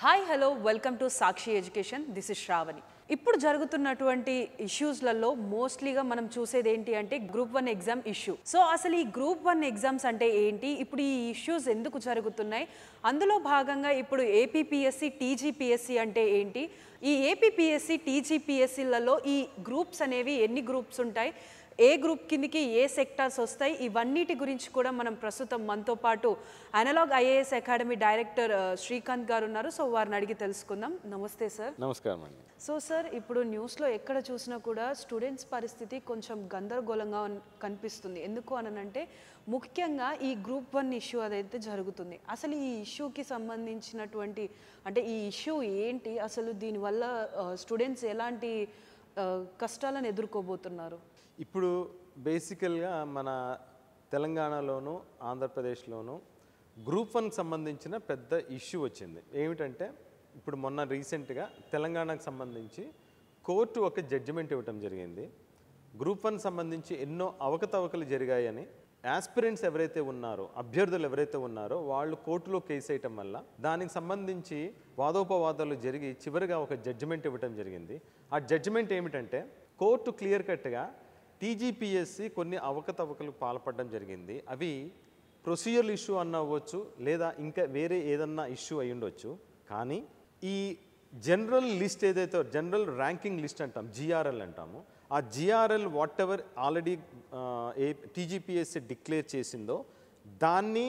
Hi hello welcome to Sakshi education. This is Sravani. ఇప్పుడు జరుగుతున్నటువంటి ఇష్యూస్లలో మోస్ట్లీగా మనం చూసేది ఏంటి అంటే గ్రూప్ 1 ఎగ్జామ్ ఇష్యూ. సో అసలు ఈ గ్రూప్ 1 ఎగ్జామ్స్ అంటే ఏంటి, ఇప్పుడు ఈ ఇష్యూస్ ఎందుకు జరుగుతున్నాయి, అందులో భాగంగా ఇప్పుడు ఏపీపీఎస్సీ టీజీపీఎస్సీ అంటే ఏంటి, ఈ ఏపీపీఎస్సీ టీజీపీఎస్సీలలో ఈ గ్రూప్స్ అనేవి ఎన్ని గ్రూప్స్ ఉంటాయి, ఏ గ్రూప్ కిందికి ఏ సెక్టార్స్ వస్తాయి, ఇవన్నిటి గురించి కూడా మనం ప్రస్తుతం మనతో పాటు analog IAS academy director Srikanth గారు ఉన్నారు. సో వారిని అడిగి తెలుసుకుందాం. నమస్తే సార్. నమస్కారం అండి. సో సార్, ఇప్పుడు న్యూస్లో ఎక్కడ చూసినా కూడా స్టూడెంట్స్ పరిస్థితి కొంచెం గందరగోళంగా కనిపిస్తుంది. ఎందుకు అనంటే ముఖ్యంగా ఈ గ్రూప్ 1 ఇష్యూ అదైతే జరుగుతుంది. అసలు ఈ ఇష్యూకి సంబంధించినటువంటి అంటే ఈ ఇష్యూ ఏంటి, అసలు దీనివల్ల స్టూడెంట్స్ ఎలాంటి కష్టాలను ఎదుర్కోబోతున్నారు? ఇప్పుడు బేసికల్గా మన తెలంగాణలోను ఆంధ్రప్రదేశ్లోను గ్రూప్ 1కి సంబంధించిన పెద్ద ఇష్యూ వచ్చింది. ఏమిటంటే ఇప్పుడు మొన్న రీసెంట్గా తెలంగాణకు సంబంధించి కోర్టు ఒక జడ్జిమెంట్ ఇవ్వటం జరిగింది. గ్రూప్ 1 సంబంధించి ఎన్నో అవకతవకలు జరిగాయని యాస్పిరెంట్స్ ఎవరైతే ఉన్నారో, అభ్యర్థులు ఎవరైతే ఉన్నారో వాళ్ళు కోర్టులో కేసు వేయటం వల్ల దానికి సంబంధించి వాదోపవాదాలు జరిగి చివరిగా ఒక జడ్జిమెంట్ ఇవ్వటం జరిగింది. ఆ జడ్జిమెంట్ ఏమిటంటే కోర్టు క్లియర్ కట్గా టీజీపీఎస్సీ కొన్ని అవకతవకలు పాల్పడడం జరిగింది. అవి ప్రొసీజరల్ ఇష్యూ అవ్వచ్చు, లేదా ఇంకా వేరే ఏదన్నా ఇష్యూ అయి ఉండొచ్చు. కానీ ఈ జనరల్ లిస్ట్ ఏదైతే జనరల్ ర్యాంకింగ్ లిస్ట్ అంటాం, జిఆర్ఎల్ అంటాము, ఆ GRL what ever already TGPSC declare చేసిందో దాన్ని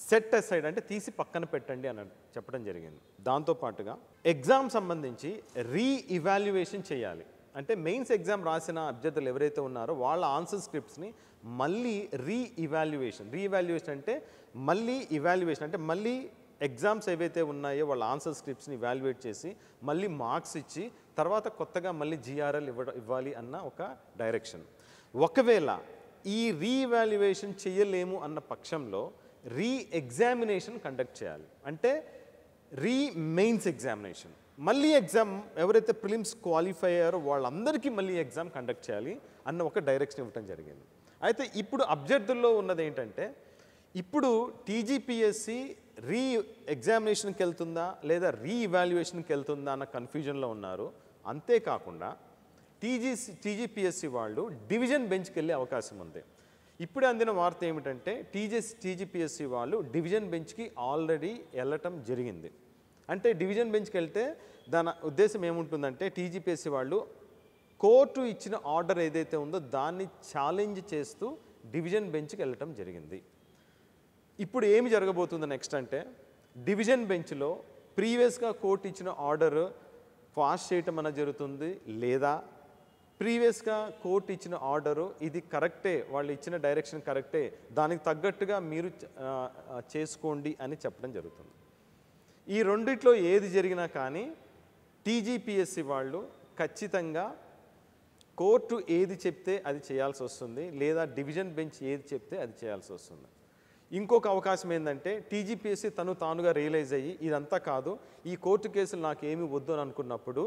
సెట్ అసైడ్ అంటే తీసి పక్కన పెట్టండి అని చెప్పడం జరిగింది. దాంతోపాటుగా ఎగ్జామ్ సంబంధించి రీఇవాల్యుయేషన్ చేయాలి. అంటే మెయిన్స్ ఎగ్జామ్ రాసిన అభ్యర్థులు ఎవరైతే ఉన్నారో వాళ్ళ ఆన్సర్ స్క్రిప్ట్స్ని మళ్ళీ రీఇవాల్యుయేషన్ అంటే మళ్ళీ ఇవాల్యుయేషన్ అంటే మళ్ళీ ఎగ్జామ్స్ ఏవైతే ఉన్నాయో వాళ్ళ ఆన్సర్ స్క్రిప్ట్స్ని ఇవాల్యుయేట్ చేసి మళ్ళీ మార్క్స్ ఇచ్చి తర్వాత కొత్తగా మళ్ళీ జిఆర్ఎల్ ఇవ్వాలి అన్న ఒక డైరెక్షన్. ఒకవేళ ఈ రీఇవాల్యుయేషన్ చేయలేము అన్న పక్షంలో ఎగ్జామినేషన్ కండక్ట్ చేయాలి. అంటే మెయిన్స్ ఎగ్జామినేషన్ మళ్ళీ ఎగ్జామ్ ఎవరైతే ప్రిలిమ్స్ క్వాలిఫై అయ్యారో వాళ్ళందరికీ మళ్ళీ ఎగ్జామ్ కండక్ట్ చేయాలి అన్న ఒక డైరెక్షన్ ఇవ్వటం జరిగింది. అయితే ఇప్పుడు అభ్యర్థుల్లో ఉన్నది ఏంటంటే ఇప్పుడు టీజీపీఎస్సీ ఎగ్జామినేషన్కి వెళ్తుందా లేదా రీఇవాల్యుయేషన్కి వెళ్తుందా అన్న కన్ఫ్యూజన్లో ఉన్నారు. అంతేకాకుండా టీజీపీఎస్సీ వాళ్ళు డివిజన్ బెంచ్కి వెళ్ళే అవకాశం ఉంది. ఇప్పుడే అందిన వార్త ఏమిటంటే టీజీపీఎస్సీ వాళ్ళు డివిజన్ బెంచ్కి ఆల్రెడీ వెళ్ళటం జరిగింది. అంటే డివిజన్ బెంచ్కి వెళ్తే దాని ఉద్దేశం ఏముంటుందంటే టీజీపీఎస్సీ వాళ్ళు కోర్టు ఇచ్చిన ఆర్డర్ ఏదైతే ఉందో దాన్ని ఛాలెంజ్ చేస్తూ డివిజన్ బెంచ్కి వెళ్ళటం జరిగింది. ఇప్పుడు ఏమి జరగబోతుంది నెక్స్ట్ అంటే డివిజన్ బెంచ్లో ప్రీవియస్గా కోర్టు ఇచ్చిన ఆర్డర్ పాస్ చేయటం అన్న జరుగుతుంది, లేదా ప్రీవియస్గా కోర్టు ఇచ్చిన ఆర్డరు ఇది కరెక్టే, వాళ్ళు ఇచ్చిన డైరెక్షన్ కరెక్టే, దానికి తగ్గట్టుగా మీరు చేసుకోండి అని చెప్పడం జరుగుతుంది. ఈ రెండిట్లో ఏది జరిగినా కానీ టీజీపీఎస్సీ వాళ్ళు ఖచ్చితంగా కోర్టు ఏది చెప్తే అది చేయాల్సి వస్తుంది, లేదా డివిజన్ బెంచ్ ఏది చెప్తే అది చేయాల్సి వస్తుంది. ఇంకొక అవకాశం ఏంటంటే టీజీపీఎస్సీ తానుగా రియలైజ్ అయ్యి ఇదంతా కాదు, ఈ కోర్టు కేసులు నాకు ఏమీ వద్దు అని అనుకున్నప్పుడు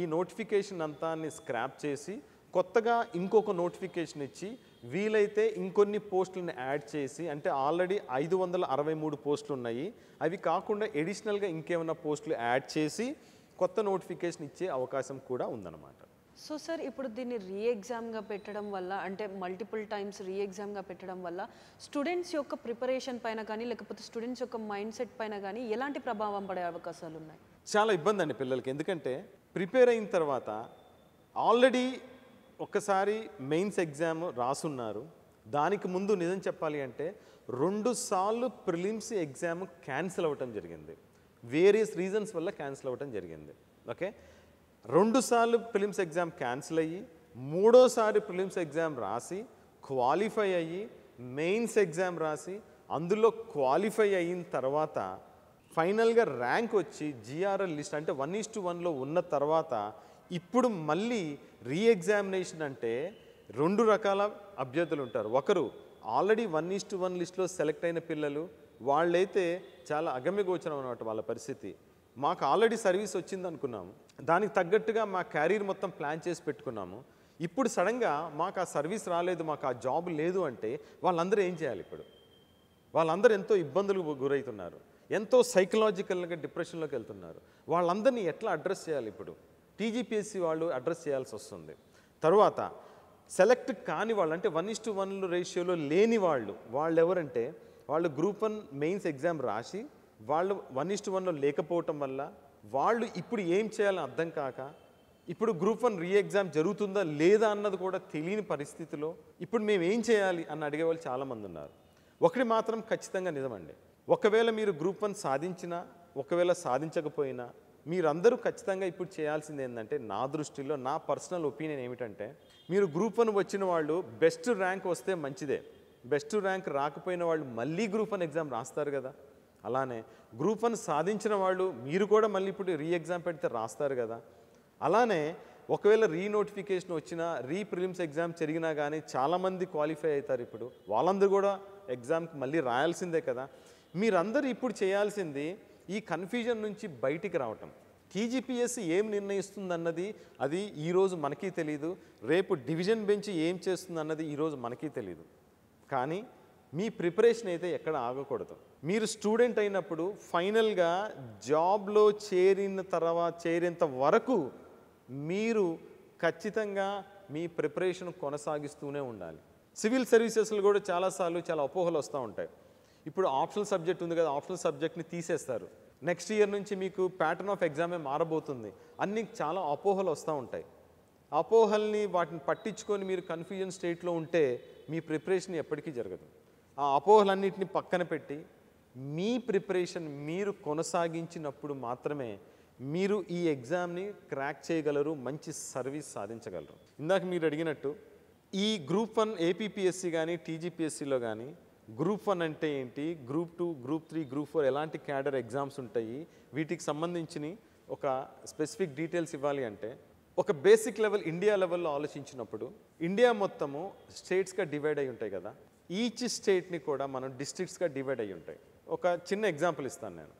ఈ నోటిఫికేషన్ అంతాన్ని స్క్రాప్ చేసి కొత్తగా ఇంకొక నోటిఫికేషన్ ఇచ్చి వీలైతే ఇంకొన్ని పోస్టులను యాడ్ చేసి, అంటే ఆల్రెడీ 563 పోస్టులు ఉన్నాయి, అవి కాకుండా ఎడిషనల్గా ఇంకేమైనా పోస్టులు యాడ్ చేసి కొత్త నోటిఫికేషన్ ఇచ్చే అవకాశం కూడా ఉందన్నమాట. సో సార్, ఇప్పుడు దీన్ని ఎగ్జామ్గా పెట్టడం వల్ల అంటే మల్టిపుల్ టైమ్స్ ఎగ్జామ్గా పెట్టడం వల్ల స్టూడెంట్స్ యొక్క ప్రిపరేషన్ పైన కానీ లేకపోతే స్టూడెంట్స్ యొక్క మైండ్ సెట్ పైన కానీ ఎలాంటి ప్రభావం పడే అవకాశాలు ఉన్నాయి? చాలా ఇబ్బంది అండి పిల్లలకి. ఎందుకంటే ప్రిపేర్ అయిన తర్వాత ఆల్రెడీ ఒక్కసారి మెయిన్స్ ఎగ్జామ్ రాసున్నారు, దానికి ముందు నిజం చెప్పాలి అంటే 2 సార్లు ప్రిలిమ్స్ ఎగ్జామ్ క్యాన్సిల్ అవ్వటం జరిగింది. వేరియస్ రీజన్స్ వల్ల క్యాన్సిల్ అవ్వటం జరిగింది. ఓకే, 2 సార్లు ప్రిలిమ్స్ ఎగ్జామ్ క్యాన్సిల్ అయ్యి 3ఓసారి ప్రిలిమ్స్ ఎగ్జామ్ రాసి క్వాలిఫై అయ్యి మెయిన్స్ ఎగ్జామ్ రాసి అందులో క్వాలిఫై అయిన తర్వాత ఫైనల్గా ర్యాంక్ వచ్చి జిఆర్ఎల్ లిస్ట్ అంటే 1:1లో ఉన్న తర్వాత ఇప్పుడు మళ్ళీ ఎగ్జామినేషన్ అంటే 2 రకాల అభ్యర్థులు ఉంటారు. ఒకరు ఆల్రెడీ 1:1 లిస్ట్లో సెలెక్ట్ అయిన పిల్లలు, వాళ్ళైతే చాలా అగమ్యగోచరం అన్నమాట వాళ్ళ పరిస్థితి. మాకు ఆల్రెడీ సర్వీస్ వచ్చింది అనుకున్నాము, దానికి తగ్గట్టుగా మా క్యారియర్ మొత్తం ప్లాన్ చేసి పెట్టుకున్నాము, ఇప్పుడు సడన్గా మాకు ఆ సర్వీస్ రాలేదు, మాకు ఆ జాబ్ లేదు అంటే వాళ్ళందరూ ఏం చేయాలి? ఇప్పుడు వాళ్ళందరూ ఎంతో ఇబ్బందులకు గురవుతున్నారు. ఎంతో సైకలాజికల్గా డిప్రెషన్లోకి వెళ్తున్నారు. వాళ్ళందరినీ ఎట్లా అడ్రస్ చేయాలి? ఇప్పుడు టీజీపీఎస్సీ వాళ్ళు అడ్రస్ చేయాల్సి వస్తుంది. తర్వాత సెలెక్ట్ కాని వాళ్ళు, అంటే 1:1 రేషియోలో లేని వాళ్ళు ఎవరంటే వాళ్ళు గ్రూప్ 1 మెయిన్స్ ఎగ్జామ్ రాసి వాళ్ళు 1:1లో లేకపోవటం వల్ల వాళ్ళు ఇప్పుడు ఏం చేయాలని అర్థం కాక, ఇప్పుడు గ్రూప్ 1 రీ ఎగ్జామ్ జరుగుతుందా లేదా అన్నది కూడా తెలియని పరిస్థితిలో ఇప్పుడు మేము ఏం చేయాలి అని అడిగే వాళ్ళు చాలామంది ఉన్నారు. ఒకటి మాత్రం ఖచ్చితంగా నిజమండి, ఒకవేళ మీరు గ్రూప్ 1 సాధించినా ఒకవేళ సాధించకపోయినా మీరందరూ ఖచ్చితంగా ఇప్పుడు చేయాల్సింది ఏంటంటే, నా దృష్టిలో నా పర్సనల్ ఒపీనియన్ ఏమిటంటే, మీరు గ్రూప్ 1 వచ్చిన వాళ్ళు బెస్ట్ ర్యాంక్ వస్తే మంచిదే. బెస్ట్ ర్యాంక్ రాకపోయిన వాళ్ళు మళ్ళీ గ్రూప్ 1 ఎగ్జామ్ రాస్తారు కదా. అలానే గ్రూప్ 1 సాధించిన వాళ్ళు మీరు కూడా మళ్ళీ ఇప్పుడు రీ ఎగ్జామ్ పెడితే రాస్తారు కదా. అలానే ఒకవేళ రీ నోటిఫికేషన్ వచ్చినా రీ ప్రిలిమ్స్ ఎగ్జామ్ జరిగినా కానీ చాలామంది క్వాలిఫై అవుతారు. ఇప్పుడు వాళ్ళందరూ కూడా ఎగ్జామ్కి మళ్ళీ రాయాల్సిందే కదా. మీరందరూ ఇప్పుడు చేయాల్సింది ఈ కన్ఫ్యూజన్ నుంచి బయటికి రావటం. టీజీపీఎస్సీ ఏం నిర్ణయిస్తుందన్నది అది ఈరోజు మనకి తెలియదు, రేపు డివిజన్ బెంచ్ ఏం చేస్తుందన్నది ఈరోజు మనకి తెలియదు. కానీ మీ ప్రిపరేషన్ అయితే ఎక్కడ ఆగకూడదు. మీరు స్టూడెంట్ అయినప్పుడు ఫైనల్గా జాబ్లో చేరేంత వరకు మీరు ఖచ్చితంగా మీ ప్రిపరేషన్ కొనసాగిస్తూనే ఉండాలి. సివిల్ సర్వీసెస్లో కూడా చాలాసార్లు చాలా అపోహలు వస్తూ ఉంటాయి. ఇప్పుడు ఆప్షనల్ సబ్జెక్ట్ ఉంది కదా, ఆప్షనల్ సబ్జెక్ట్ని తీసేస్తారు, నెక్స్ట్ ఇయర్ నుంచి మీకు ప్యాటర్న్ ఆఫ్ ఎగ్జామే మారబోతుంది, అన్ని చాలా అపోహలు వస్తూ ఉంటాయి. అపోహల్ని వాటిని పట్టించుకొని మీరు కన్ఫ్యూజన్ స్టేట్లో ఉంటే మీ ప్రిపరేషన్ ఎప్పటికీ జరగదు. ఆ అపోహలన్నింటినీ పక్కన పెట్టి మీ ప్రిపరేషన్ మీరు కొనసాగించినప్పుడు మాత్రమే మీరు ఈ ఎగ్జామ్ని క్రాక్ చేయగలరు, మంచి సర్వీస్ సాధించగలరు. ఇందాక మీరు అడిగినట్టు ఈ గ్రూప్ 1 ఏపీపీఎస్సీ కానీ టీజీపీఎస్సీలో కానీ గ్రూప్ 1 అంటే ఏంటి, గ్రూప్ 2, గ్రూప్ 3, గ్రూప్ 4 ఎలాంటి క్యాడర్ ఎగ్జామ్స్ ఉంటాయి, వీటికి సంబంధించిన ఒక స్పెసిఫిక్ డీటెయిల్స్ ఇవ్వాలి అంటే, ఒక బేసిక్ లెవెల్ ఇండియా లెవెల్లో ఆలోచించినప్పుడు ఇండియా మొత్తము స్టేట్స్గా డివైడ్ అయి ఉంటాయి కదా. ఈచ్ స్టేట్ని కూడా మనం డిస్ట్రిక్ట్స్గా డివైడ్ అయి ఉంటాయి. ఒక చిన్న ఎగ్జాంపుల్ ఇస్తాను నేను.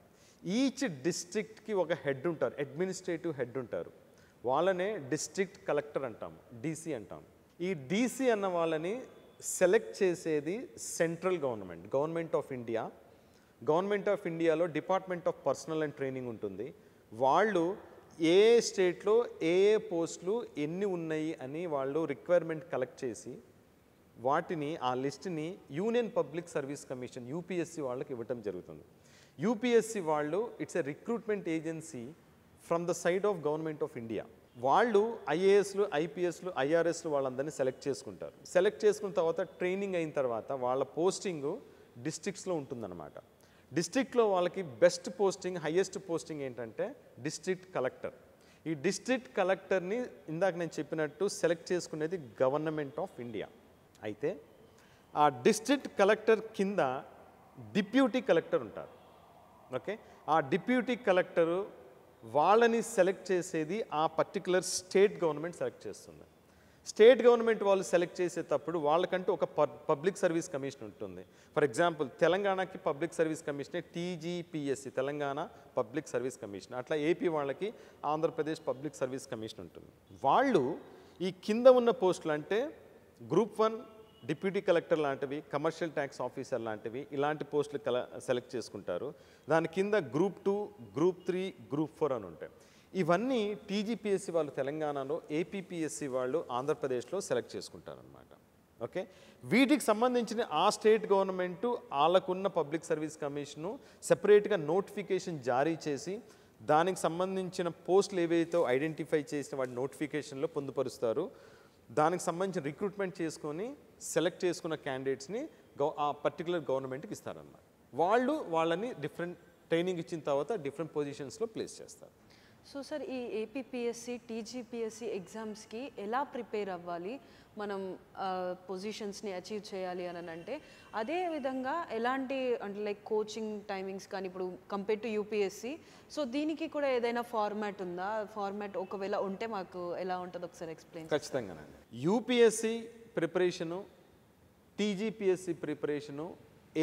ఈచ్ డిస్ట్రిక్ట్కి ఒక హెడ్ ఉంటారు, అడ్మినిస్ట్రేటివ్ హెడ్ ఉంటారు. వాళ్ళనే డిస్ట్రిక్ట్ కలెక్టర్ అంటాము, డీసీ అంటాము. ఈ డీసీ అన్న వాళ్ళని సెలెక్ట్ చేసేది central government of India. Government of ఇండియాలో department of personnel and training ఉంటుంది. వాళ్ళు ఏ స్టేట్లో ఏ పోస్టులు ఎన్ని ఉన్నాయి అని వాళ్ళు రిక్వైర్మెంట్ కలెక్ట్ చేసి వాటిని ఆ లిస్ట్ని union public service commission UPSC వాళ్ళకి ఇవ్వటం జరుగుతుంది. యూపీఎస్సీ వాళ్ళు it's a recruitment agency from the side of government of India. వాళ్ళు ఐఏఎస్లు, ఐపీఎస్లు, ఐఆర్ఎస్లు వాళ్ళందరినీ సెలెక్ట్ చేసుకుంటారు. సెలెక్ట్ చేసుకున్న తర్వాత ట్రైనింగ్ అయిన తర్వాత వాళ్ళ పోస్టింగు డిస్ట్రిక్ట్స్లో ఉంటుందన్నమాట. డిస్ట్రిక్ట్లో వాళ్ళకి బెస్ట్ పోస్టింగ్, హయ్యెస్ట్ పోస్టింగ్ ఏంటంటే డిస్ట్రిక్ట్ కలెక్టర్. ఈ డిస్ట్రిక్ట్ కలెక్టర్ని ఇందాక నేను చెప్పినట్టు సెలెక్ట్ చేసుకునేది గవర్నమెంట్ ఆఫ్ ఇండియా. అయితే ఆ డిస్ట్రిక్ట్ కలెక్టర్ కింద డిప్యూటీ కలెక్టర్ ఉంటారు. ఓకే, ఆ డిప్యూటీ కలెక్టరు వాళ్ళని సెలెక్ట్ చేసేది ఆ పర్టికులర్ స్టేట్ గవర్నమెంట్ సెలెక్ట్ చేస్తుంది. స్టేట్ గవర్నమెంట్ వాళ్ళు సెలెక్ట్ చేసేటప్పుడు వాళ్ళకంటూ ఒక పబ్లిక్ సర్వీస్ కమిషన్ ఉంటుంది. ఫర్ ఎగ్జాంపుల్ తెలంగాణకి పబ్లిక్ సర్వీస్ కమిషనే TGPSC, Telangana public service commission. అట్లా ఏపీ వాళ్ళకి ఆంధ్రప్రదేశ్ పబ్లిక్ సర్వీస్ కమిషన్ ఉంటుంది. వాళ్ళు ఈ కింద ఉన్న పోస్టులు అంటే గ్రూప్ 1 డిప్యూటీ కలెక్టర్ లాంటివి, కమర్షియల్ ట్యాక్స్ ఆఫీసర్ లాంటివి, ఇలాంటి పోస్టులు సెలెక్ట్ చేసుకుంటారు. దాని కింద గ్రూప్ 2, గ్రూప్ 3, గ్రూప్ 4 అని ఉంటాయి. ఇవన్నీ టీజీపీఎస్సీ వాళ్ళు తెలంగాణలో, ఏపీపీఎస్సీ వాళ్ళు ఆంధ్రప్రదేశ్లో సెలెక్ట్ చేసుకుంటారనమాట. ఓకే, వీటికి సంబంధించిన ఆ స్టేట్ గవర్నమెంటు వాళ్ళకున్న పబ్లిక్ సర్వీస్ కమిషను సెపరేట్గా నోటిఫికేషన్ జారీ చేసి దానికి సంబంధించిన పోస్టులు ఏవైతే ఐడెంటిఫై చేసిన వాటి నోటిఫికేషన్లో పొందుపరుస్తారు. దానికి సంబంధించిన రిక్రూట్మెంట్ చేసుకొని సెలెక్ట్ చేసుకున్న క్యాండిడేట్స్ని ఆ పర్టికులర్ గవర్నమెంట్కి ఇస్తారన్నమాట. వాళ్ళని డిఫరెంట్ ట్రైనింగ్ ఇచ్చిన తర్వాత డిఫరెంట్ పొజిషన్స్లో ప్లేస్ చేస్తారు. సో సార్, ఈ ఏపీపీఎస్సీ, టీజీపీఎస్సీ ఎగ్జామ్స్కి ఎలా ప్రిపేర్ అవ్వాలి, మనం పొజిషన్స్ని అచీవ్ చేయాలి అని అంటే, అదే విధంగా ఎలాంటి అంటే లైక్ కోచింగ్ టైమింగ్స్ కానీ ఇప్పుడు కంపేర్ టు యూపీఎస్సీ, సో దీనికి కూడా ఏదైనా ఫార్మాట్ ఉందా? ఫార్మాట్ ఒకవేళ ఉంటే మాకు ఎలా ఉంటుందో ఒకసారి ఎక్స్ప్లెయిన్. ఖచ్చితంగానండి. UPSC preparation, TGPSC preparation,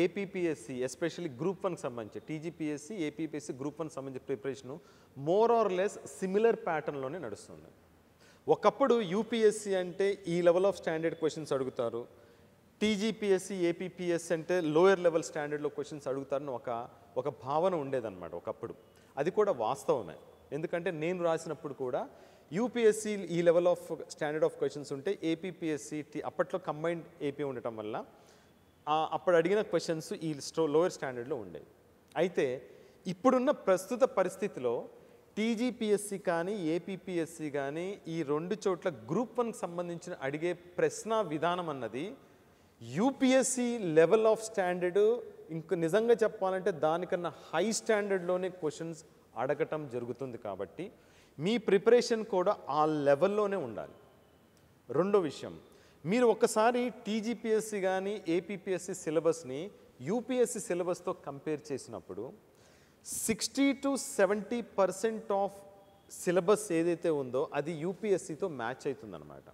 APPSC especially group 1కి సంబంధించి టీజీపీఎస్సీ, ఏపీపీఎస్సీ గ్రూప్ 1 సంబంధించి preparation more or less similar ప్యాటర్న్లోనే నడుస్తుంది. ఒకప్పుడు యూపీఎస్సీ అంటే ఈ లెవెల్ ఆఫ్ స్టాండర్డ్ క్వశ్చన్స్ అడుగుతారు, టీజీపీఎస్సీ ఏపీపీఎస్ అంటే లోయర్ లెవెల్ స్టాండర్డ్లో క్వశ్చన్స్ అడుగుతారని ఒక భావన ఉండేదన్నమాట ఒకప్పుడు. అది కూడా వాస్తవమే. ఎందుకంటే నేను రాసినప్పుడు కూడా యూపీఎస్సీ ఈ level of standard of questions ఉంటే ఏపీపీఎస్సీ అప్పట్లో కంబైన్డ్ ఏపీ ఉండటం వల్ల అప్పుడు అడిగిన క్వశ్చన్స్ ఈ లోయర్ స్టాండర్డ్లో ఉండేవి. అయితే ఇప్పుడున్న ప్రస్తుత పరిస్థితిలో టీజీపీఎస్సీ కానీ ఏపీపీఎస్సీ కానీ ఈ రెండు చోట్ల గ్రూప్ 1కి సంబంధించిన అడిగే ప్రశ్న విధానం అన్నది యూపీఎస్సీ లెవెల్ ఆఫ్ స్టాండర్డ్ ఇంక నిజంగా చెప్పాలంటే దానికన్నా హై స్టాండర్డ్లోనే క్వశ్చన్స్ అడగటం జరుగుతుంది. కాబట్టి మీ ప్రిపరేషన్ కూడా ఆ లెవెల్లోనే ఉండాలి. రెండో విషయం, మీరు ఒకసారి టీజీపీఎస్సీ కానీ ఏపీపీఎస్సీ సిలబస్ని యూపీఎస్సీ సిలబస్తో కంపేర్ చేసినప్పుడు 60 to 70% ఆఫ్ సిలబస్ ఏదైతే ఉందో అది యూపీఎస్సీతో మ్యాచ్ అవుతుందన్నమాట.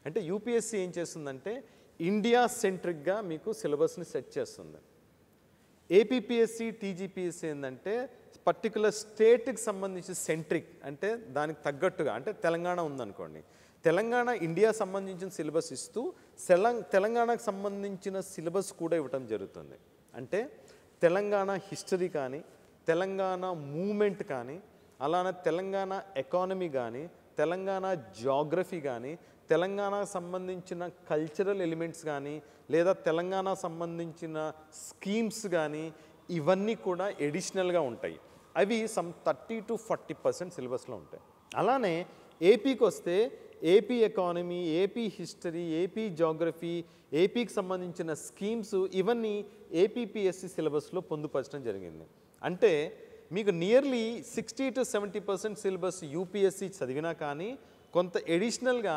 అంటే యూపీఎస్సీ ఏం చేస్తుందంటే ఇండియా సెంట్రిక్గా మీకు సిలబస్ని సెట్ చేస్తుంది. ఏపీపీఎస్సీ టీజీపీఎస్సీ ఏంటంటే పర్టికులర్ స్టేట్కి సంబంధించి సెంట్రిక్, అంటే దానికి తగ్గట్టుగా, అంటే తెలంగాణ ఉందనుకోండి, తెలంగాణ ఇండియా సంబంధించిన సిలబస్ ఇస్తూ తెలంగాణకు సంబంధించిన సిలబస్ కూడా ఇవ్వటం జరుగుతుంది. అంటే తెలంగాణ హిస్టరీ కానీ, తెలంగాణ మూమెంట్ కానీ, అలానే తెలంగాణ ఎకానమీ కానీ, తెలంగాణ జాగ్రఫీ కానీ, తెలంగాణకు సంబంధించిన కల్చరల్ ఎలిమెంట్స్ కానీ, లేదా తెలంగాణ సంబంధించిన స్కీమ్స్ కానీ, ఇవన్నీ కూడా ఎడిషనల్గా ఉంటాయి. అవి సమ్ 30 to 40% సిలబస్లో ఉంటాయి. అలానే ఏపీకి వస్తే AP economy, AP history, AP geography, ఏపీకి సంబంధించిన స్కీమ్స్ ఇవన్నీ ఏపీపీఎస్సీ సిలబస్లో పొందుపరచడం జరిగింది. అంటే మీకు నియర్లీ 60 to 70% సిలబస్ యూపీఎస్సీ చదివినా కానీ కొంత ఎడిషనల్గా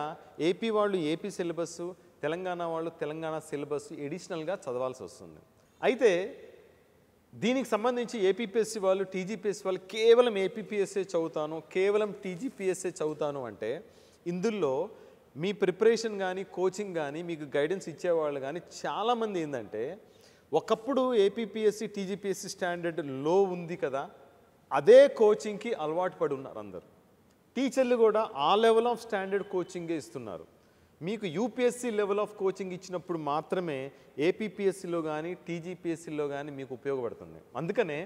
ఏపీ వాళ్ళు ఏపీ సిలబస్, తెలంగాణ వాళ్ళు తెలంగాణ సిలబస్ ఎడిషనల్గా చదవాల్సి వస్తుంది. అయితే దీనికి సంబంధించి ఏపీపీఎస్సీ వాళ్ళు టీజీపీఎస్సీ వాళ్ళు కేవలం ఏపీపీఎస్సీ చదువుతాను, కేవలం టీజీపీఎస్సీ చదువుతాను అంటే ఇందులో మీ ప్రిపరేషన్ కానీ కోచింగ్ కానీ మీకు గైడెన్స్ ఇచ్చేవాళ్ళు కానీ చాలామంది ఏంటంటే ఒకప్పుడు ఏపీపీఎస్సీ టీజీపీఎస్సీ స్టాండర్డ్ లో ఉంది కదా, అదే కోచింగ్కి అలవాటు పడి ఉన్నారు అందరు. టీచర్లు కూడా ఆ లెవెల్ ఆఫ్ స్టాండర్డ్ కోచింగే ఇస్తున్నారు. మీకు యూపీఎస్సీ లెవెల్ ఆఫ్ కోచింగ్ ఇచ్చినప్పుడు మాత్రమే ఏపీపీఎస్సీలో కానీ టీజీపీఎస్సీలో కానీ మీకు ఉపయోగపడుతుంది. అందుకనే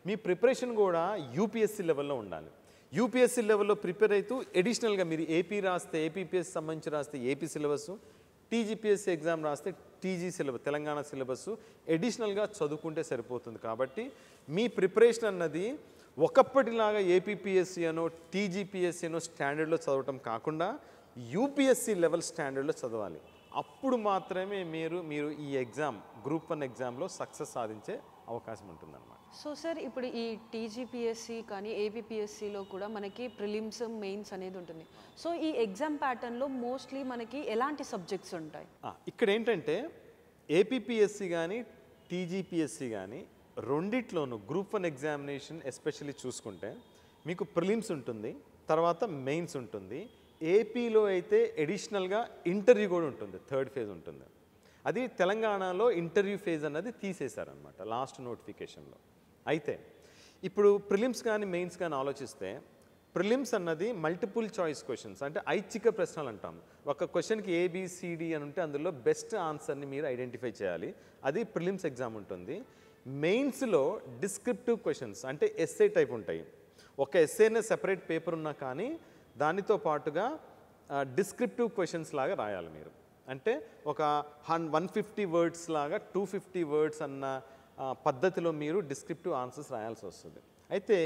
మీ ప్రిపరేషన్ కూడా యూపీఎస్సీ లెవెల్లో ఉండాలి. యూపీఎస్సీ లెవెల్లో ప్రిపేర్ అవుతూ ఎడిషనల్గా మీరు ఏపీ రాస్తే ఏపీపీఎస్సీ సంబంధించి రాస్తే ఏపీ సిలబస్, టీజీపీఎస్సీ ఎగ్జామ్ రాస్తే టీజీ సిలబస్ తెలంగాణ సిలబస్ ఎడిషనల్గా చదువుకుంటే సరిపోతుంది. కాబట్టి మీ ప్రిపరేషన్ అన్నది ఒకప్పటిలాగా ఏపీపీఎస్సీ అనో టీజీపీఎస్సీ అనో స్టాండర్డ్లో చదవటం కాకుండా యూపీఎస్సీ లెవెల్ స్టాండర్డ్లో చదవాలి. అప్పుడు మాత్రమే మీరు ఈ ఎగ్జామ్ గ్రూప్ 1 ఎగ్జామ్లో సక్సెస్ సాధించే అవకాశం ఉంటుందన్నమాట. సో సార్, ఇప్పుడు ఈ టీజీపీఎస్సీ కానీ ఏపీపీఎస్సీలో కూడా మనకి ప్రిలిమ్స్ మెయిన్స్ అనేది ఉంటుంది. సో ఈ ఎగ్జామ్ ప్యాటర్న్లో మోస్ట్లీ మనకి ఎలాంటి సబ్జెక్ట్స్ ఉంటాయి? ఇక్కడ ఏంటంటే ఏపీపీఎస్సీ కానీ టీజీపీఎస్సీ కానీ రెండిట్లోనూ గ్రూప్ 1 ఎగ్జామినేషన్ ఎస్పెషల్లీ చూసుకుంటే మీకు ప్రిలిమ్స్ ఉంటుంది, తర్వాత మెయిన్స్ ఉంటుంది. ఏపీలో అయితే ఎడిషనల్గా ఇంటర్వ్యూ కూడా ఉంటుంది, థర్డ్ ఫేజ్ ఉంటుంది. అది తెలంగాణలో ఇంటర్వ్యూ ఫేజ్ అన్నది తీసేశారనమాట లాస్ట్ నోటిఫికేషన్లో. అయితే ఇప్పుడు ప్రిలిమ్స్ కానీ మెయిన్స్ కానీ ఆలోచిస్తే ప్రిలిమ్స్ అన్నది మల్టిపుల్ చాయిస్ క్వశ్చన్స్, అంటే ఐచ్ఛిక ప్రశ్నలు అంటాం. ఒక క్వశ్చన్కి ఏబిసిడి అని ఉంటే అందులో బెస్ట్ ఆన్సర్ని మీరు ఐడెంటిఫై చేయాలి. అది ప్రిలిమ్స్ ఎగ్జామ్ ఉంటుంది. మెయిన్స్లో డిస్క్రిప్టివ్ క్వశ్చన్స్ అంటే ఎస్సే టైప్ ఉంటాయి. ఒక ఎస్సేనే సెపరేట్ పేపర్ ఉన్నా కానీ దానితో పాటుగా డిస్క్రిప్టివ్ క్వశ్చన్స్ లాగా రాయాలి మీరు. అంటే ఒక 150 వర్డ్స్ లాగా 250 వర్డ్స్ అన్న పద్ధతిలో మీరు డిస్క్రిప్టివ్ ఆన్సర్స్ రాయాల్సి వస్తుంది. అయితే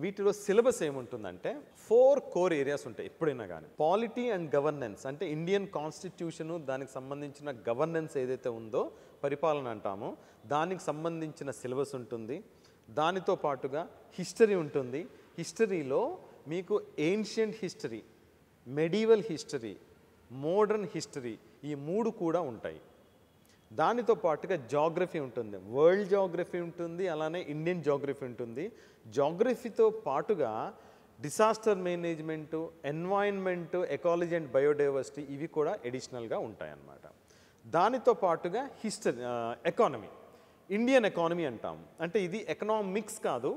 వీటిలో సిలబస్ ఏముంటుందంటే 4 కోర్ ఏరియాస్ ఉంటాయి ఎప్పుడైనా కానీ. పాలిటీ అండ్ గవర్నెన్స్ అంటే ఇండియన్ కాన్స్టిట్యూషను, దానికి సంబంధించిన గవర్నెన్స్ ఏదైతే ఉందో పరిపాలన అంటామో దానికి సంబంధించిన సిలబస్ ఉంటుంది. దానితో పాటుగా హిస్టరీ ఉంటుంది. హిస్టరీలో మీకు ancient history, medieval history, modern history ఈ 3 కూడా ఉంటాయి. దానితో పాటుగా జాగ్రఫీ ఉంటుంది, వరల్డ్ జాగ్రఫీ ఉంటుంది, అలానే ఇండియన్ జాగ్రఫీ ఉంటుంది. జాగ్రఫీతో పాటుగా disaster management, environment, ecology and biodiversity ఇవి కూడా ఎడిషనల్గా ఉంటాయన్నమాట. దానితో పాటుగా హిస్టరీ, ఎకానమీ, ఇండియన్ ఎకానమీ అంటాం. అంటే ఇది ఎకనామిక్స్ కాదు,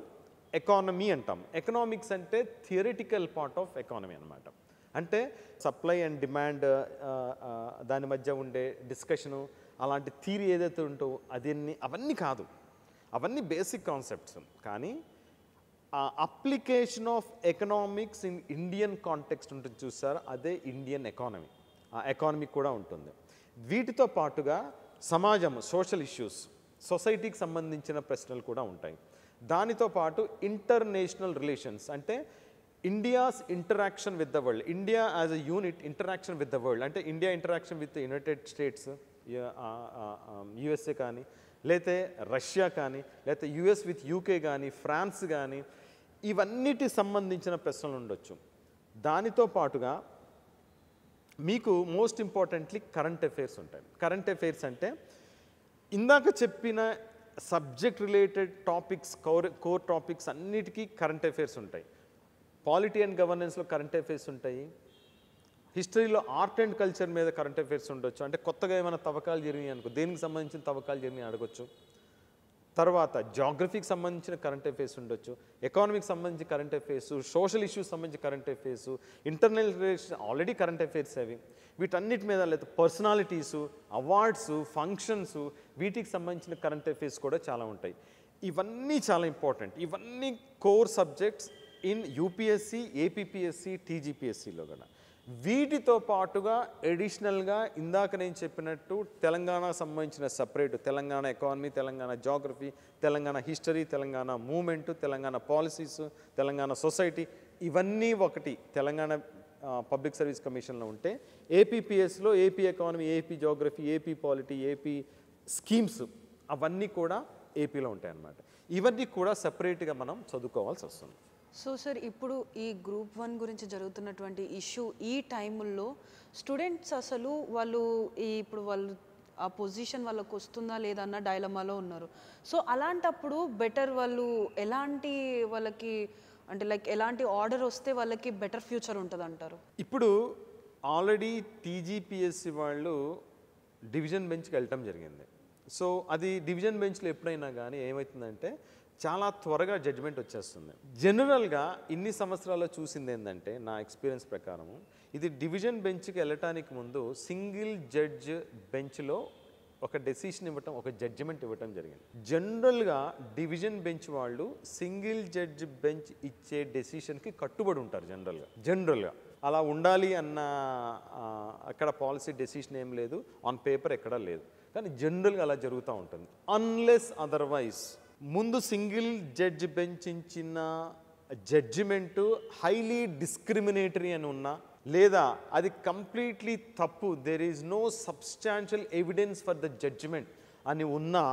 ఎకానమీ అంటాం. ఎకనామిక్స్ అంటే థియరిటికల్ పార్ట్ ఆఫ్ ఎకానమీ అనమాట. అంటే సప్లై అండ్ డిమాండ్ దాని మధ్య ఉండే డిస్కషను, అలాంటి థియరీ ఏదైతే ఉంటో అవన్నీ కాదు, అవన్నీ బేసిక్ కాన్సెప్ట్స్. కానీ ఆ application of economics in Indian context ఉంటుంది చూసారు, అదే ఇండియన్ ఎకానమీ. ఆ ఎకానమీ కూడా ఉంటుంది. వీటితో పాటుగా సమాజం, సోషల్ ఇష్యూస్, సొసైటీకి సంబంధించిన ప్రశ్నలు కూడా ఉంటాయి. దానితో పాటు ఇంటర్నేషనల్ రిలేషన్స్, అంటే India's interaction with the world, India as a unit interaction with the world, అంటే India interaction with United States, USA కానీ, లేతే రష్యా కానీ, లేకపోతే యుఎస్ విత్ యూకే కానీ, ఫ్రాన్స్ కానీ, ఇవన్నిటికి సంబంధించిన ప్రశ్నలు ఉండొచ్చు. దానితో పాటుగా మీకు మోస్ట్ ఇంపార్టెంట్లీ కరెంట్ అఫైర్స్ ఉంటాయి. కరెంట్ అఫైర్స్ అంటే ఇందాక చెప్పిన subject related topics, core topics అన్నిటికీ కరెంట్ అఫైర్స్ ఉంటాయి. పాలిటీ అండ్ గవర్నెన్స్లో కరెంట్ అఫైర్స్ ఉంటాయి. హిస్టరీలో ఆర్ట్ అండ్ కల్చర్ మీద కరెంట్ అఫైర్స్ ఉండొచ్చు, అంటే కొత్తగా ఏమైనా తవ్వకాలు జరిగినాయి అనుకో, దేనికి సంబంధించిన తవ్వకాలు జరిగినాయి అడగొచ్చు. తర్వాత జాగ్రఫీకి సంబంధించిన కరెంట్ అఫైర్స్ ఉండొచ్చు, ఎకానమీకి సంబంధించి కరెంట్ అఫైర్స్, సోషల్ ఇష్యూస్ సంబంధించి current affairs, internal relation already current affairs అవి. వీటన్నిటి మీద లేదా పర్సనాలిటీసు, అవార్డ్స్, ఫంక్షన్స్, వీటికి సంబంధించిన కరెంట్ అఫైర్స్ కూడా చాలా ఉంటాయి. ఇవన్నీ చాలా ఇంపార్టెంట్. ఇవన్నీ core subjects in UPSC, APPSC, టీజీపీఎస్సిలో కూడా. వీటితో పాటుగా అడిషనల్గా ఇందాక నేను చెప్పినట్టు తెలంగాణకు సంబంధించిన separate Telangana economy, Telangana geography, Telangana history, Telangana movement, Telangana policies, Telangana society, ఇవన్నీ ఒకటి తెలంగాణ పబ్లిక్ సర్వీస్ కమిషన్లో ఉంటే, ఏపీపీఎస్లో AP economy, AP geography, AP polity, AP schemes, అవన్నీ కూడా ఏపీలో ఉంటాయి అన్నమాట. ఇవన్నీ కూడా సపరేట్గా మనం చదువుకోవాల్సి వస్తుంది. సో సార్, ఇప్పుడు ఈ గ్రూప్ 1 గురించి జరుగుతున్నటువంటి ఇష్యూ ఈ టైముల్లో స్టూడెంట్స్ అసలు ఇప్పుడు వాళ్ళు ఆ పొజిషన్ వాళ్ళకు వస్తుందా లేదా అన్న డైలమాలో ఉన్నారు. సో అలాంటప్పుడు బెటర్ వాళ్ళు ఎలాంటి వాళ్ళకి అంటే ఎలాంటి ఆర్డర్ వస్తే వాళ్ళకి బెటర్ ఫ్యూచర్ ఉంటుంది అంటారు? ఇప్పుడు ఆల్రెడీ టీజీపీఎస్సి వాళ్ళు డివిజన్ బెంచ్కి వెళ్ళటం జరిగింది. సో అది డివిజన్ బెంచ్లో ఎప్పుడైనా కానీ ఏమవుతుందంటే చాలా త్వరగా జడ్జిమెంట్ వచ్చేస్తుంది. జనరల్గా ఇన్ని సంవత్సరాల్లో చూసింది ఏంటంటే, నా ఎక్స్పీరియన్స్ ప్రకారము, ఇది డివిజన్ బెంచ్కి వెళ్ళటానికి ముందు సింగిల్ జడ్జ్ బెంచ్లో ఒక డెసిషన్ ఇవ్వటం, ఒక జడ్జిమెంట్ ఇవ్వటం జరిగింది. జనరల్గా డివిజన్ బెంచ్ వాళ్ళు సింగిల్ జడ్జ్ బెంచ్ ఇచ్చే డెసిషన్కి కట్టుబడి ఉంటారు. జనరల్గా అలా ఉండాలి అన్న అక్కడ పాలసీ డెసిషన్ ఏం లేదు, ఆన్ పేపర్ ఎక్కడా లేదు. కానీ జనరల్గా అలా జరుగుతూ ఉంటుంది. అన్లెస్ అదర్వైజ్ ముందు సింగిల్ జడ్జ్ బెంచ్ ఇచ్చిన జడ్జిమెంటు హైలీ డిస్క్రిమినేటరీ అని ఉన్నా, లేదా అది కంప్లీట్లీ తప్పు, there is no substantial evidence for the judgment అని ఉన్నా,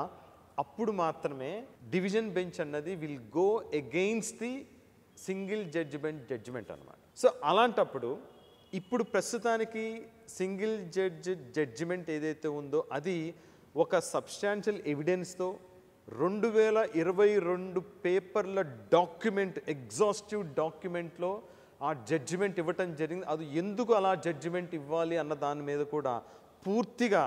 అప్పుడు మాత్రమే డివిజన్ బెంచ్ అన్నది will go against the single judge bench judgment అన్నమాట. సో అలాంటప్పుడు ఇప్పుడు ప్రస్తుతానికి సింగిల్ జడ్జ్ జడ్జిమెంట్ ఏదైతే ఉందో అది ఒక సబ్స్టాన్షియల్ ఎవిడెన్స్తో 2022 పేపర్ల డాక్యుమెంట్, ఎగ్జాస్టివ్ డాక్యుమెంట్లో ఆ జడ్జిమెంట్ ఇవ్వటం జరిగింది. అది ఎందుకు అలా జడ్జిమెంట్ ఇవ్వాలి అన్న దాని మీద కూడా పూర్తిగా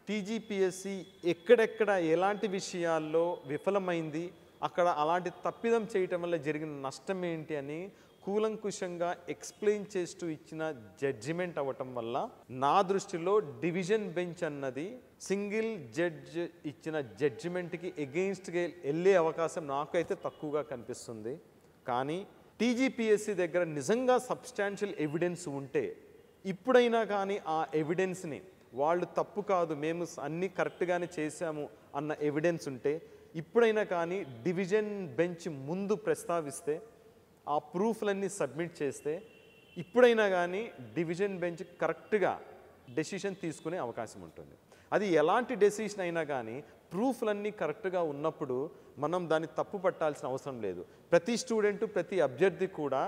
టీజీపీఎస్సి ఎక్కడెక్కడ ఎలాంటి విషయాల్లో విఫలమైంది, అక్కడ అలాంటి తప్పిదం చేయటం వల్ల జరిగిన నష్టం ఏంటి అని కూలంకుషంగా ఎక్స్ప్లెయిన్ చేస్తూ ఇచ్చిన జడ్జిమెంట్ అవ్వటం వల్ల నా దృష్టిలో డివిజన్ బెంచ్ అన్నది సింగిల్ జడ్జ్ ఇచ్చిన జడ్జిమెంట్కి ఎగెయిన్స్ట్గా వెళ్ళే అవకాశం నాకైతే తక్కువగా కనిపిస్తుంది. కానీ టీజీపీఎస్సి దగ్గర నిజంగా సబ్స్టాన్షియల్ ఎవిడెన్స్ ఉంటే, ఇప్పుడైనా కానీ ఆ ఎవిడెన్స్ని వాళ్ళు తప్పు కాదు, మేము అన్నీ కరెక్ట్గానే చేశాము అన్న ఎవిడెన్స్ ఉంటే, ఇప్పుడైనా కానీ డివిజన్ బెంచ్ ముందు ప్రస్తావిస్తే, ఆ ప్రూఫ్లన్నీ సబ్మిట్ చేస్తే, ఇప్పుడైనా కానీ డివిజన్ బెంచ్ కరెక్ట్గా డెసిషన్ తీసుకునే అవకాశం ఉంటుంది. అది ఎలాంటి డెసిషన్ అయినా కానీ ప్రూఫ్లన్నీ కరెక్ట్గా ఉన్నప్పుడు మనం దాన్ని తప్పు పట్టాల్సిన అవసరం లేదు. ప్రతి స్టూడెంట్, ప్రతి అభ్యర్థి కూడా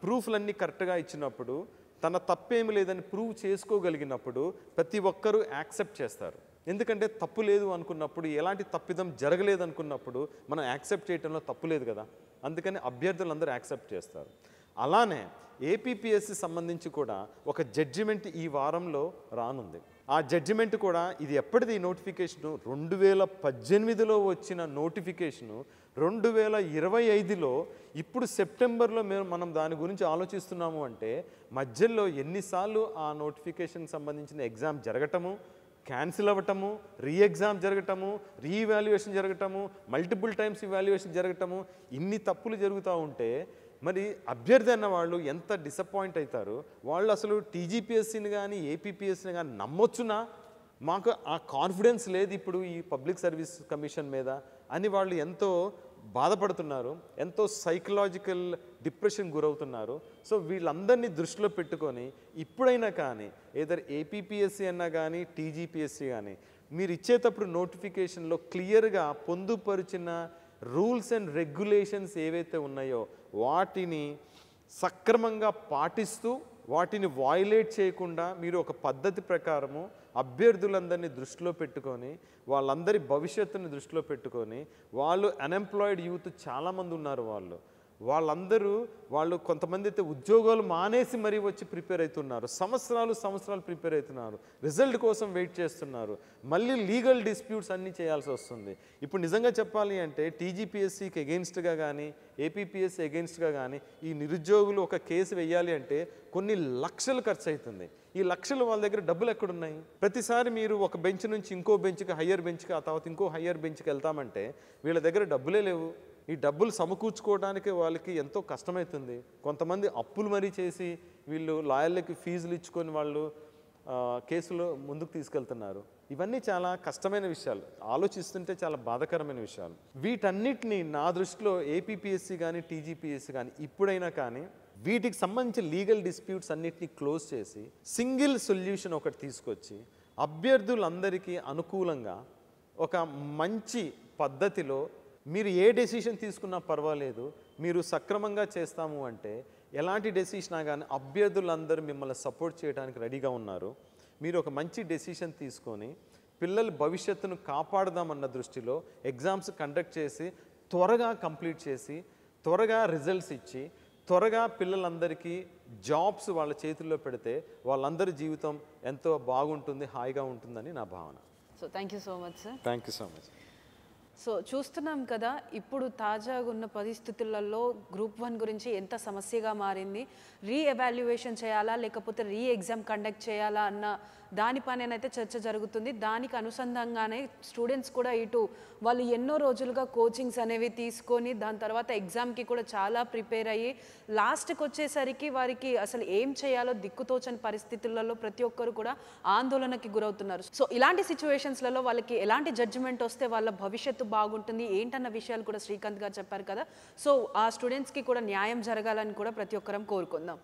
ప్రూఫ్లన్నీ కరెక్ట్గా ఇచ్చినప్పుడు, తన తప్పేమి లేదని ప్రూవ్ చేసుకోగలిగినప్పుడు ప్రతి ఒక్కరూ యాక్సెప్ట్ చేస్తారు. ఎందుకంటే తప్పు లేదు అనుకున్నప్పుడు, ఎలాంటి తప్పిదం జరగలేదు అనుకున్నప్పుడు మనం యాక్సెప్ట్ చేయడంలో తప్పు లేదు కదా, అందుకని అభ్యర్థులందరూ యాక్సెప్ట్ చేస్తారు. అలానే ఏపీపీఎస్సి సంబంధించి కూడా ఒక జడ్జిమెంట్ ఈ వారంలో రానుంది. ఆ జడ్జిమెంట్ కూడా ఇది ఎప్పటిది నోటిఫికేషను 2018లో వచ్చిన నోటిఫికేషను 2025లో ఇప్పుడు సెప్టెంబర్లో మనం దాని గురించి ఆలోచిస్తున్నాము అంటే మధ్యలో ఎన్నిసార్లు ఆ నోటిఫికేషన్కి సంబంధించిన ఎగ్జామ్ జరగటము, క్యాన్సిల్ అవ్వటము, రీ ఎగ్జామ్ జరగటము, రీఇవాల్యుయేషన్ జరగటము, మల్టిపుల్ టైమ్స్ ఇవాల్యుయేషన్ జరగటము, ఇన్ని తప్పులు జరుగుతూ ఉంటే మరి అభ్యర్థి అన్న వాళ్ళు ఎంత డిసప్పాయింట్ అవుతారు. వాళ్ళు అసలు టీజీపీఎస్సీని కానీ ఏపీపీఎస్సీని కానీ నమ్మొచ్చునా, మాకు ఆ కాన్ఫిడెన్స్ లేదు ఇప్పుడు ఈ పబ్లిక్ సర్వీస్ కమిషన్ మీద అని వాళ్ళు ఎంతో బాధపడుతున్నారు, ఎంతో సైకలాజికల్ డిప్రెషన్ గురవుతున్నారు. సో వీళ్ళందరినీ దృష్టిలో పెట్టుకొని ఇప్పుడైనా కానీ ఏదర్ ఏపీపీఎస్సీ అన్నా కానీ టీజీపీఎస్సీ కానీ మీరు ఇచ్చేటప్పుడు నోటిఫికేషన్లో క్లియర్గా పొందుపరిచిన రూల్స్ అండ్ రెగ్యులేషన్స్ ఏవైతే ఉన్నాయో వాటిని సక్రమంగా పాటిస్తూ వాటిని వయలేట్ చేయకుండా మీరు ఒక పద్ధతి ప్రకారము అభ్యర్థులందరినీ దృష్టిలో పెట్టుకొని వాళ్ళందరి భవిష్యత్తుని దృష్టిలో పెట్టుకొని వాళ్ళు అన్ఎంప్లాయిడ్ యూత్ చాలామంది ఉన్నారు. వాళ్ళు కొంతమంది అయితే ఉద్యోగాలు మానేసి మరీ వచ్చి ప్రిపేర్ అవుతున్నారు, సంవత్సరాలు ప్రిపేర్ అవుతున్నారు, రిజల్ట్ కోసం వెయిట్ చేస్తున్నారు, మళ్ళీ లీగల్ డిస్ప్యూట్స్ అన్నీ చేయాల్సి వస్తుంది. ఇప్పుడు నిజంగా చెప్పాలి అంటే టీజీపీఎస్సీకి ఎగెన్స్ట్గా కానీ ఏపీపీఎస్సీ ఎగెన్స్ట్గా కానీ ఈ నిరుద్యోగులు ఒక కేసు వేయాలి అంటే కొన్ని లక్షలు ఖర్చు అవుతుంది. ఈ లక్షలు వాళ్ళ దగ్గర డబ్బులు ఎక్కడున్నాయి? ప్రతిసారి మీరు ఒక బెంచ్ నుంచి ఇంకో బెంచ్కి, హయ్యర్ బెంచ్కి, ఆ తర్వాత ఇంకో హయ్యర్ బెంచ్కి వెళ్తామంటే వీళ్ళ దగ్గర డబ్బులే లేవు. ఈ డబ్బులు సమకూర్చుకోవడానికి వాళ్ళకి ఎంతో కష్టమవుతుంది. కొంతమంది అప్పులు మరీ చేసి వీళ్ళు లాయర్లకి ఫీజులు ఇచ్చుకొని వాళ్ళు కేసులో ముందుకు తీసుకెళ్తున్నారు. ఇవన్నీ చాలా కష్టమైన విషయాలు, ఆలోచిస్తుంటే చాలా బాధాకరమైన విషయాలు. వీటన్నిటిని నా దృష్టిలో ఏపీపీఎస్సీ కానీ టీజీపీఎస్సీ కానీ ఇప్పుడైనా కానీ వీటికి సంబంధించి లీగల్ డిస్ప్యూట్స్ అన్నిటినీ క్లోజ్ చేసి సింగిల్ సొల్యూషన్ ఒకటి తీసుకొచ్చి అభ్యర్థులందరికీ అనుకూలంగా ఒక మంచి పద్ధతిలో మీరు ఏ డెసిషన్ తీసుకున్నా పర్వాలేదు, మీరు సక్రమంగా చేస్తాము అంటే ఎలాంటి డెసిషన్ కానీ అభ్యర్థులందరూ మిమ్మల్ని సపోర్ట్ చేయడానికి రెడీగా ఉన్నారు. మీరు ఒక మంచి డెసిషన్ తీసుకొని పిల్లల భవిష్యత్తును కాపాడదామన్న దృష్టిలో ఎగ్జామ్స్ కండక్ట్ చేసి త్వరగా కంప్లీట్ చేసి త్వరగా రిజల్ట్స్ ఇచ్చి త్వరగా పిల్లలందరికీ జాబ్స్ వాళ్ళ చేతుల్లో పెడితే వాళ్ళందరి జీవితం ఎంతో బాగుంటుంది, హాయిగా ఉంటుందని నా భావన. So thank you so much sir. Thank you so much. So చూస్తున్నాం కదా ఇప్పుడు తాజాగా ఉన్న పరిస్థితులలో గ్రూప్ 1 గురించి ఎంత సమస్యగా మారింది. రీఎవాల్యుయేషన్ చేయాలా లేకపోతే రీ ఎగ్జామ్ కండక్ట్ చేయాలా అన్న దానిపైనైతే చర్చ జరుగుతుంది. దానికి అనుసంధానంగానే స్టూడెంట్స్ కూడా ఇటు వాళ్ళు ఎన్నో రోజులుగా కోచింగ్స్ అనేవి తీసుకొని దాని తర్వాత ఎగ్జామ్కి కూడా చాలా ప్రిపేర్ అయ్యి లాస్ట్కి వచ్చేసరికి వారికి అసలు ఏం చేయాలో దిక్కుతోచని పరిస్థితులలో ప్రతి ఒక్కరు కూడా ఆందోళనకి గురవుతున్నారు. సో ఇలాంటి సిచ్యువేషన్స్లలో వాళ్ళకి ఎలాంటి జడ్జిమెంట్ వస్తే వాళ్ళ భవిష్యత్తు బాగుంటుంది ఏంటన్న విషయాలు కూడా శ్రీకాంత్ గారు చెప్పారు కదా. సో ఆ స్టూడెంట్స్కి కూడా న్యాయం జరగాలని కూడా ప్రతి ఒక్కరం కోరుకుందాం.